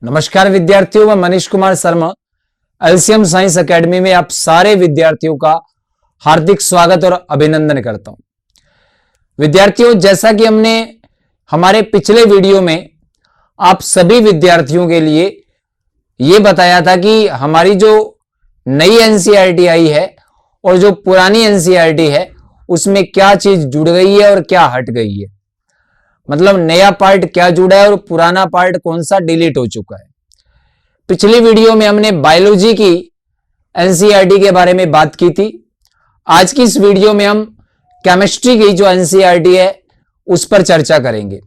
नमस्कार विद्यार्थियों, मैं Manish Kumar Sharma LCM science academy में आप सारे विद्यार्थियों का हार्दिक स्वागत और अभिनंदन करता हूं। विद्यार्थियों, जैसा कि हमने हमारे पिछले वीडियो में आप सभी विद्यार्थियों के लिए यह बताया था कि हमारी जो नई एनसीईआरटी आई है और जो पुरानी एनसीईआरटी है उसमें क्या चीज जुड़ गई है और क्या हट गई है, मतलब नया पार्ट क्या जुड़ा है और पुराना पार्ट कौन सा डिलीट हो चुका है। पिछली वीडियो में हमने बायोलॉजी की एनसीईआरटी के बारे में बात की थी। आज की इस वीडियो में हम केमिस्ट्री की जो एनसीईआरटी है उस पर चर्चा करेंगे।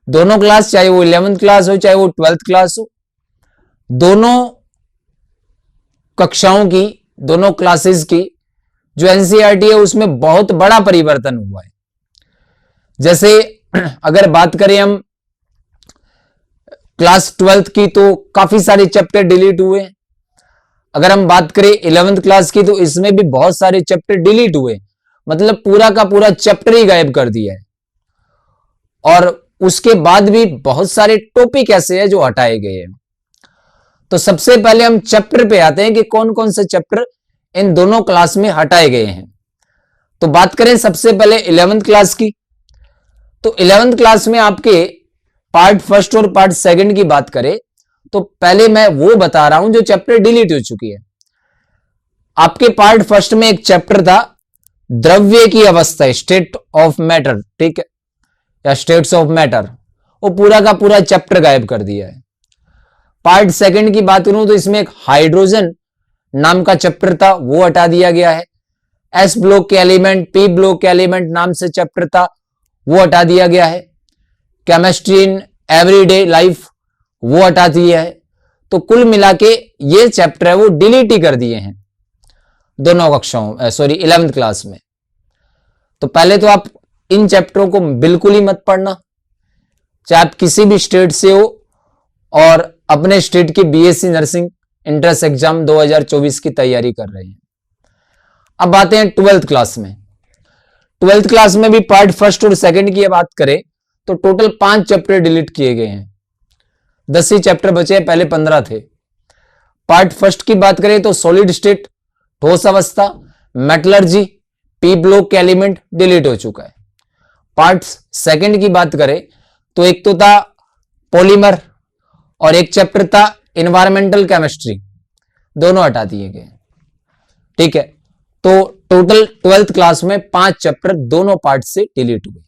दोनों क्लास, चाहे वो 11th क्लास हो चाहे वो 12th क्लास हो, दोनों कक्षाओं की, दोनों क्लासेस की जो एनसीईआरटी है उसमें बहुत बड़ा परिवर्तन हुआ है। जैसे अगर बात करें हम क्लास 12th की तो काफी सारे चैप्टर डिलीट हुए। अगर हम बात करें 11th क्लास की तो इसमें भी बहुत सारे चैप्टर डिलीट हुए, मतलब पूरा का पूरा चैप्टर ही गायब कर दिया है। और उसके बाद भी बहुत सारे टॉपिक ऐसे हैं जो हटाए गए हैं। तो सबसे पहले हम चैप्टर पे आते हैं कि कौन कौन से चैप्टर इन दोनों क्लास में हटाए गए हैं। तो बात करें सबसे पहले 11th क्लास की, तो 11th क्लास में आपके पार्ट फर्स्ट और पार्ट सेकंड की बात करें तो पहले मैं वो बता रहा हूं जो चैप्टर डिलीट हो चुकी है। आपके पार्ट फर्स्ट में एक चैप्टर था द्रव्य की अवस्था, स्टेट ऑफ मैटर, ठीक है, या स्टेट्स ऑफ मैटर, वो पूरा का पूरा चैप्टर गायब कर दिया है। पार्ट सेकंड की बात करूं तो इसमें एक हाइड्रोजन नाम का चैप्टर था, वो हटा दिया गया है। एस ब्लॉक के एलिमेंट, पी ब्लॉक के एलिमेंट नाम से चैप्टर था, वो हटा दिया गया है। केमिस्ट्री इन एवरीडे लाइफ, वो हटा दिया है। तो कुल मिला के ये चैप्टर है वो डिलीट ही कर दिए हैं दोनों कक्षाओं, 11th क्लास में। तो पहले तो आप इन चैप्टरों को बिल्कुल ही मत पढ़ना, चाहे आप किसी भी स्टेट से हो और अपने स्टेट की बीएससी नर्सिंग एंट्रेंस एग्जाम 2024 की तैयारी कर रहे हैं। अब आते हैं 12th क्लास में। 12th क्लास में भी पार्ट फर्स्ट और सेकंड की बात करें तो टोटल 5 चैप्टर डिलीट किए गए हैं। 10 ही चैप्टर बचे, पहले 15 थे। पार्ट फर्स्ट की बात करें तो सॉलिड स्टेट, ठोस अवस्था, मेटलर्जी, पी ब्लॉक के एलिमेंट डिलीट हो चुका है। पार्ट सेकंड की बात करें तो एक तो था पॉलीमर और एक चैप्टर था इन्वायरमेंटल केमिस्ट्री, दोनों हटा दिए गए, ठीक है। तो टोटल 12th क्लास में 5 चैप्टर दोनों पार्ट से डिलीट हुए।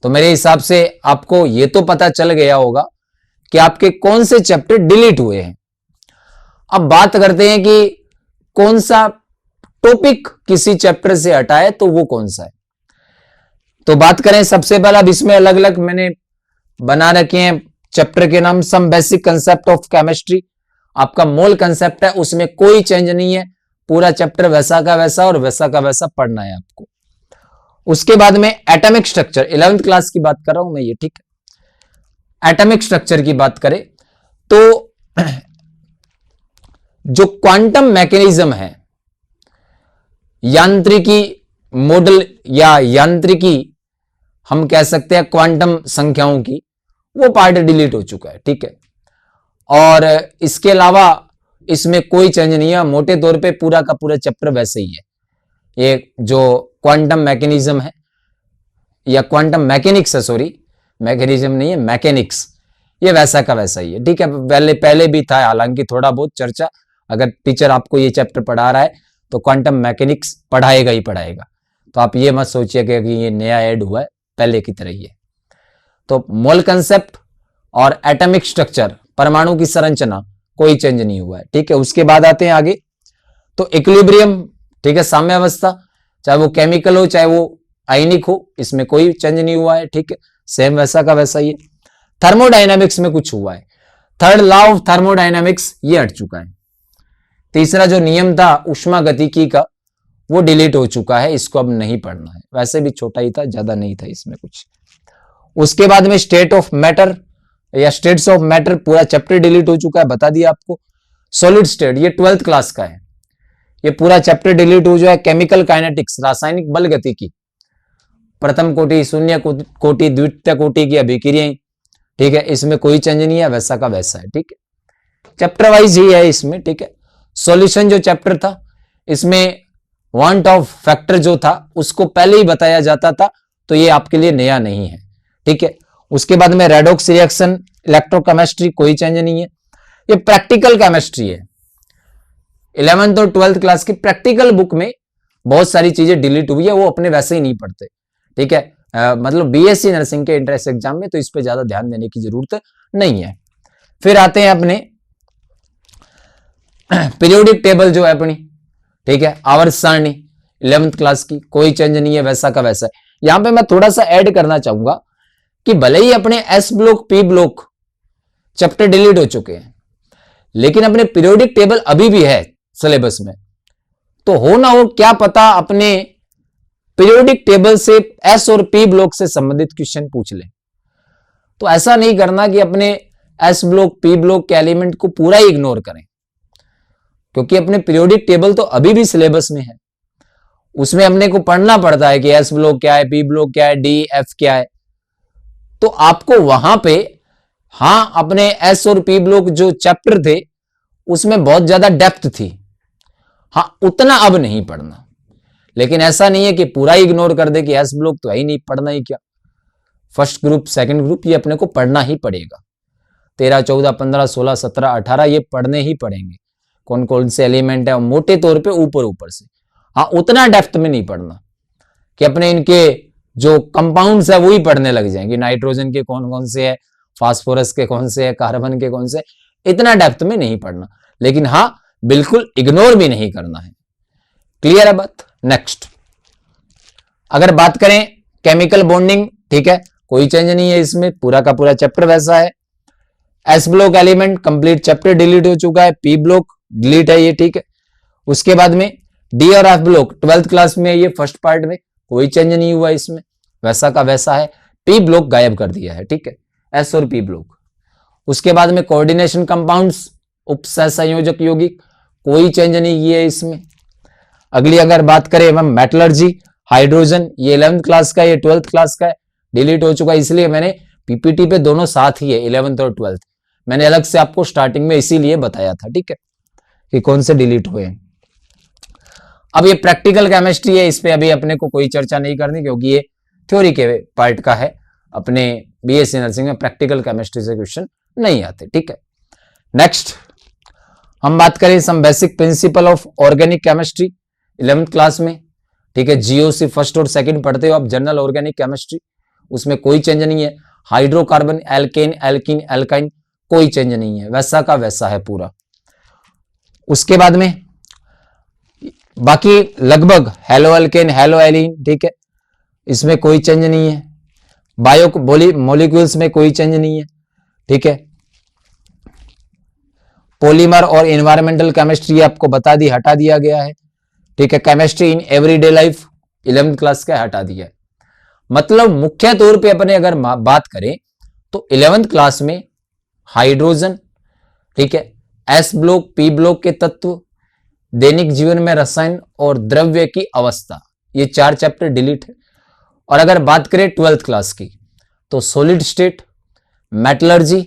तो मेरे हिसाब से आपको यह तो पता चल गया होगा कि आपके कौन से चैप्टर डिलीट हुए हैं। अब बात करते हैं कि कौन सा टॉपिक किसी चैप्टर से हटा है, तो वो कौन सा है। तो बात करें सबसे पहला, अब इसमें अलग अलग मैंने बना रखे हैं चैप्टर के नाम। Some basic concept of chemistry, आपका मूल कंसेप्ट है, उसमें कोई चेंज नहीं है, पूरा चैप्टर वैसा का वैसा और वैसा का वैसा पढ़ना है आपको। उसके बाद में एटॉमिक स्ट्रक्चर, 11th क्लास की बात कर रहा हूं मैं ये, ठीक है। एटॉमिक स्ट्रक्चर की बात करें तो जो क्वांटम मैकेनिज्म है, यांत्रिकी मॉडल या यांत्रिकी हम कह सकते हैं क्वांटम संख्याओं की, वो पार्ट डिलीट हो चुका है, ठीक है। और इसके अलावा इसमें कोई चेंज नहीं है, मोटे तौर पे पूरा का पूरा चैप्टर वैसे ही है। ये जो क्वांटम मैकेनिज्म है या क्वांटम मैकेनिक्स है, सॉरी मैकेनिज्म नहीं है, मैकेनिक्स, ये वैसा का वैसा ही है, ठीक है। पहले भी था, हालांकि थोड़ा बहुत चर्चा, अगर टीचर आपको ये चैप्टर पढ़ा रहा है तो क्वांटम मैकेनिक्स पढ़ाएगा ही पढ़ाएगा। तो आप ये मत सोचिएगा कि ये नया ऐड हुआ है, पहले की तरह ही है। तो मोल कंसेप्ट और एटॉमिक स्ट्रक्चर, परमाणु की संरचना, कोई चेंज नहीं हुआ है, ठीक है। उसके बाद आते हैं आगे, तो इक्विलिब्रियम, ठीक है, साम्य अवस्था, चाहे वो केमिकल हो चाहे वो आयनिक हो, इसमें कोई चेंज नहीं हुआ है, ठीक है, सेम वैसा का वैसा ही है। थर्मोडायनामिक्स में कुछ हुआ है, थर्ड लॉ ऑफ थर्मोडायनामिक्स ये हट चुका है। तीसरा जो नियम था ऊष्मा गतिकी का, वो डिलीट हो चुका है, इसको अब नहीं पढ़ना है, वैसे भी छोटा ही था, ज्यादा नहीं था इसमें कुछ। उसके बाद में स्टेट ऑफ मैटर या स्टेट्स ऑफ मैटर, पूरा चैप्टर डिलीट हो चुका है, बता दिया आपको। सॉलिड स्टेट, ये 12th क्लास का है, ये पूरा चैप्टर डिलीट हो जाए। केमिकल काइनेटिक्स, रासायनिक बल गतिकी, प्रथम कोटि, शून्य कोटि, द्वितीय कोटि की अभिक्रियाएं, ठीक है, इसमें कोई चेंज नहीं है, वैसा का वैसा है। ठीक है, चैप्टर वाइज ही है इसमें। ठीक है, सॉल्यूशन जो चैप्टर था इसमें वांट ऑफ फैक्टर जो था उसको पहले ही बताया जाता था, तो ये आपके लिए नया नहीं है। ठीक है, उसके बाद में रेडॉक्स रिएक्शन, इलेक्ट्रोकेमिस्ट्री, कोई चेंज नहीं है। ये प्रैक्टिकल केमिस्ट्री है। 11th और 12th क्लास की प्रैक्टिकल बुक में बहुत सारी चीजें डिलीट हुई है, वो अपने वैसे ही नहीं पढ़ते। ठीक है, मतलब बीएससी नर्सिंग के एंट्रेंस एग्जाम में, तो इस पे ज्यादा ध्यान देने की जरूरत नहीं है। फिर आते हैं अपने पीरियोडिक टेबल जो है अपनी। ठीक है, आवर्त सारणी 11th क्लास की, कोई चेंज नहीं है, वैसा का वैसा है। यहां पे मैं थोड़ा सा ऐड करना चाहूंगा कि भले ही अपने S block, P block chapter delete हो चुके हैं, लेकिन अपने पीरियोडिक टेबल अभी भी है सिलेबस में। तो हो ना हो, क्या पता अपने पीरियोडिक टेबल से एस और पी ब्लॉक से संबंधित क्वेश्चन पूछ ले। तो ऐसा नहीं करना कि अपने एस ब्लॉक, पी ब्लॉक के एलिमेंट को पूरा ही इग्नोर करें, क्योंकि अपने पीरियोडिक टेबल तो अभी भी सिलेबस में है। उसमें हमने को पढ़ना पड़ता है कि एस ब्लॉक क्या है, पी ब्लॉक क्या है, डी एफ क्या है। तो आपको वहां पे हां, अपने एस और पी ब्लॉक जो चैप्टर थे उसमें बहुत ज्यादा डेप्थ थी, हां उतना अब नहीं पढ़ना। लेकिन ऐसा नहीं है कि पूरा ही इग्नोर कर दे कि एस ब्लॉक तो है ही नहीं, पढ़ना ही क्या। फर्स्ट ग्रुप, सेकंड ग्रुप ये अपने को पढ़ना ही पड़ेगा। 13, 14, 15, 16, 17, 18 ये पढ़ने ही पड़ेंगे, कौन कौन से एलिमेंट है, मोटे तौर पे ऊपर ऊपर से। हाँ, उतना डेप्थ में नहीं पढ़ना कि अपने इनके जो कंपाउंड्स है वो ही पढ़ने लग जाएंगे, नाइट्रोजन के कौन कौन से है, फास्फोरस के कौन से है, कार्बन के कौन से, इतना डेप्थ में नहीं पढ़ना। लेकिन हाँ, बिल्कुल इग्नोर भी नहीं करना है। क्लियर है बात। नेक्स्ट, अगर बात करें केमिकल बॉन्डिंग, ठीक है, कोई चेंज नहीं है इसमें, पूरा का पूरा चैप्टर वैसा है। S block element complete chapter delete हो चुका है, पी ब्लॉक डिलीट है ये। ठीक है, उसके बाद में डी और एफ ब्लॉक 12th क्लास में ये फर्स्ट पार्ट में कोई चेंज नहीं हुआ इसमें, वैसा का वैसा है। पी ब्लॉक गायब कर दिया है। ठीक है, एस और पी ब्लॉक। उसके बाद में कोऑर्डिनेशन कंपाउंड्स, उपसह संयोजक यौगिक, कोई चेंज नहीं किया है इसमें। अगली अगर बात करें हम मेटलर्जी, हाइड्रोजन, ये 11th क्लास का, ये 12th क्लास का है, डिलीट हो चुका है। इसलिए मैंने पीपीटी पे दोनों साथ ही है, 11th और 12th। मैंने अलग से आपको स्टार्टिंग में इसीलिए बताया था, ठीक है, कि कौन से डिलीट हुए हैं। अब ये प्रैक्टिकल केमिस्ट्री है, इस पे अभी अपने को कोई चर्चा नहीं करनी, क्योंकि ये थ्योरी के पार्ट का है। अपने बीएससी नर्सिंग में प्रैक्टिकल केमिस्ट्री से क्वेश्चन नहीं आते। ठीक है, नेक्स्ट हम बात करें some basic principle of organic chemistry 11th class में। ठीक है, जीओसी फर्स्ट और सेकंड पढ़ते हो आप, जनरल ऑर्गेनिक केमिस्ट्री, उसमें कोई चेंज नहीं है। हाइड्रोकार्बन, एल्केन, एल्कीन, एल्काइन, कोई चेंज नहीं है, वैसा का वैसा है पूरा। उसके बाद में बाकी लगभग हेलो एल्केन, हेलो एलिन, ठीक है, इसमें कोई चेंज नहीं है। बायो मॉलिक्यूल्स में कोई चेंज नहीं है। ठीक है, पॉलीमर और एनवायरमेंटल केमिस्ट्री आपको बता दी, हटा दिया गया है। ठीक है, chemistry in everyday life 11th class का हटा दिया है। मतलब मुख्य तौर पे अपने अगर बात करें तो 11th क्लास में हाइड्रोजन, ठीक है, एस ब्लॉक, पी ब्लॉक के तत्व, दैनिक जीवन में रसायन और द्रव्य की अवस्था, ये 4 चैप्टर डिलीट है। और अगर बात करें 12th क्लास की तो सॉलिड स्टेट, मेटलर्जी,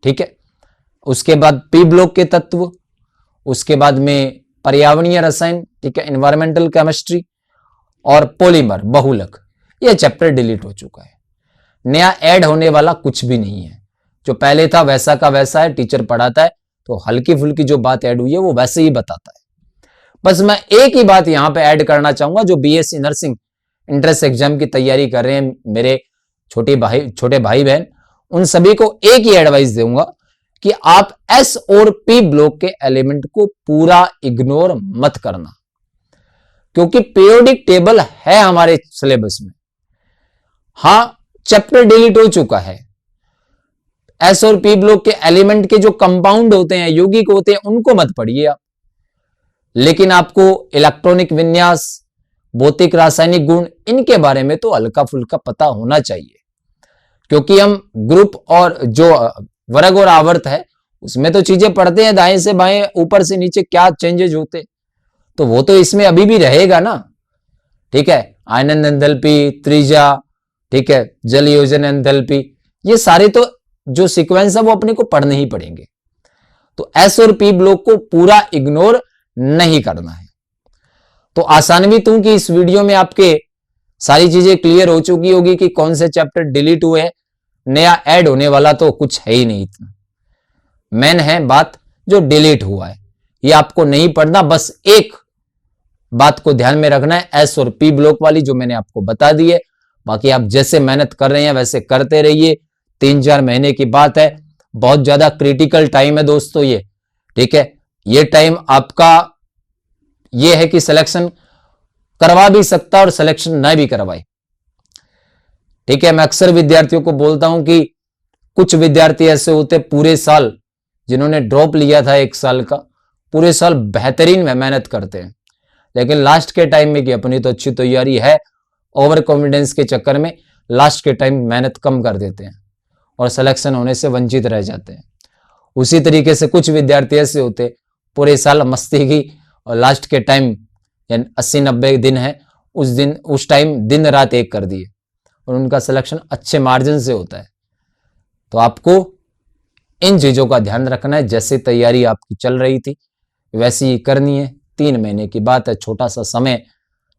ठीक है, उसके बाद पी ब्लॉक के तत्व, उसके बाद में पर्यावरणीय रसायन, ठीक है, एनवायरमेंटल केमिस्ट्री और पॉलीमर, बहुलक, यह चैप्टर डिलीट हो चुका है। नया ऐड होने वाला कुछ भी नहीं है, जो पहले था वैसा का वैसा है। टीचर पढ़ाता है तो हल्की फुल्की जो बात ऐड हुई है वो वैसे ही बताता है। बस मैं एक ही बात यहां पे ऐड करना चाहूंगा, जो बीएससी नर्सिंग एंट्रेंस एग्जाम की तैयारी कर रहे हैं मेरे छोटे भाई बहन, उन सभी को एक ही एडवाइस दूंगा कि आप एस और पी ब्लॉक के एलिमेंट को पूरा इग्नोर मत करना, क्योंकि पीरियोडिक टेबल है हमारे सिलेबस में। हां, चैप्टर डिलीट हो चुका है। एस और पी ब्लॉक के एलिमेंट के जो कंपाउंड होते हैं, यौगिक होते हैं, उनको मत पढ़िए आप, लेकिन आपको इलेक्ट्रॉनिक विन्यास, भौतिक रासायनिक गुण, इनके बारे में तो हल्का फुल्का पता होना चाहिए। क्योंकि हम ग्रुप और जो वर्ग और आवर्त है उसमें तो चीजें पढ़ते हैं, दाएं से बाएं, ऊपर से नीचे क्या चेंजेज होते, तो वो तो इसमें अभी भी रहेगा ना। ठीक है, आयनन एंथैल्पी, त्रिज्या, ठीक है, जल योजन एंथैल्पी, ये सारे तो जो सीक्वेंस है वो अपने को पढ़ने ही पड़ेंगे। तो एस और पी ब्लॉक को पूरा इग्नोर नहीं करना है। तो आसानवित हूं कि इस वीडियो में आपके सारी चीजें क्लियर हो चुकी होगी कि कौन से चैप्टर डिलीट हुए, नया ऐड होने वाला तो कुछ है ही नहीं। इतना मेन है बात जो डिलीट हुआ है, ये आपको नहीं पढ़ना, बस एक बात को ध्यान में रखना है, एस और पी ब्लॉक वाली जो मैंने आपको बता दी है। बाकी आप जैसे मेहनत कर रहे हैं वैसे करते रहिए। 3-4 महीने की बात है, बहुत ज्यादा क्रिटिकल टाइम है दोस्तों ये, ठीक है। ये टाइम आपका ये है कि सिलेक्शन करवा भी सकता और सिलेक्शन न भी करवाए, ठीक है। मैं अक्सर विद्यार्थियों को बोलता हूं कि कुछ विद्यार्थी ऐसे होते पूरे साल, जिन्होंने ड्रॉप लिया था 1 साल का, पूरे साल बेहतरीन में मेहनत करते हैं, लेकिन लास्ट के टाइम में कि अपनी तो अच्छी तैयारी है, ओवर कॉन्फिडेंस के चक्कर में लास्ट के टाइम मेहनत कम कर देते हैं और सिलेक्शन होने से वंचित रह जाते हैं। उसी तरीके से कुछ विद्यार्थी ऐसे होते पूरे साल मस्ती की और लास्ट के टाइम यानी 80-90 दिन है, उस टाइम दिन रात एक कर दिए और उनका सिलेक्शन अच्छे मार्जिन से होता है। तो आपको इन चीजों का ध्यान रखना है। जैसे तैयारी आपकी चल रही थी वैसी ही करनी है। 3 महीने की बात है, छोटा सा समय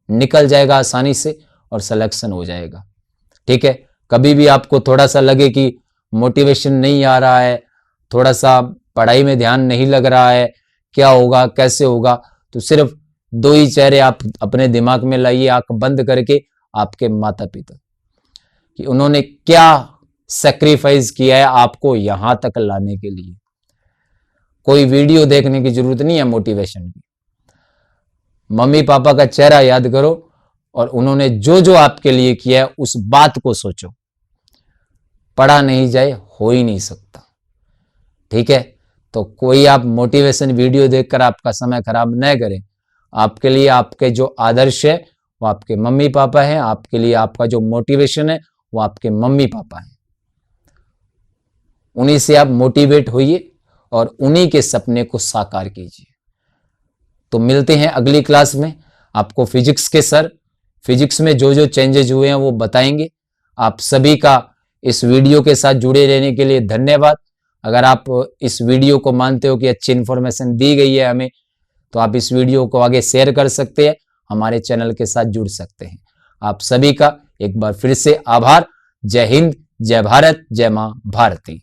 निकल जाएगा आसानी से और सिलेक्शन हो जाएगा, ठीक है। कभी भी आपको थोड़ा सा लगे कि मोटिवेशन नहीं आ रहा है, थोड़ा सा पढ़ाई में ध्यान नहीं लग रहा है, क्या होगा कैसे होगा, तो सिर्फ 2 ही चेहरे आप अपने दिमाग में लाइए, आंख बंद करके, आपके माता पिता, कि उन्होंने क्या सैक्रिफाइस किया है आपको यहां तक लाने के लिए। कोई वीडियो देखने की जरूरत नहीं है मोटिवेशन की। मम्मी पापा का चेहरा याद करो और उन्होंने जो जो आपके लिए किया है उस बात को सोचो। पढ़ा नहीं जाए हो ही नहीं सकता, ठीक है। तो कोई आप मोटिवेशन वीडियो देखकर आपका समय खराब न करें। आपके लिए आपके जो आदर्श है वो आपके मम्मी पापा हैं, आपके लिए आपका जो मोटिवेशन है वो आपके मम्मी पापा हैं। उन्हीं से आप मोटिवेट होइए और उन्हीं के सपने को साकार कीजिए। तो मिलते हैं अगली क्लास में। आपको फिजिक्स के सर फिजिक्स में जो जो चेंजेस हुए हैं वो बताएंगे। आप सभी का इस वीडियो के साथ जुड़े रहने के लिए धन्यवाद। अगर आप इस वीडियो को मानते हो कि अच्छी इंफॉर्मेशन दी गई है हमें, तो आप इस वीडियो को आगे शेयर कर सकते हैं, हमारे चैनल के साथ जुड़ सकते हैं। आप सभी का एक बार फिर से आभार। जय हिंद, जय भारत, जय मां भारती।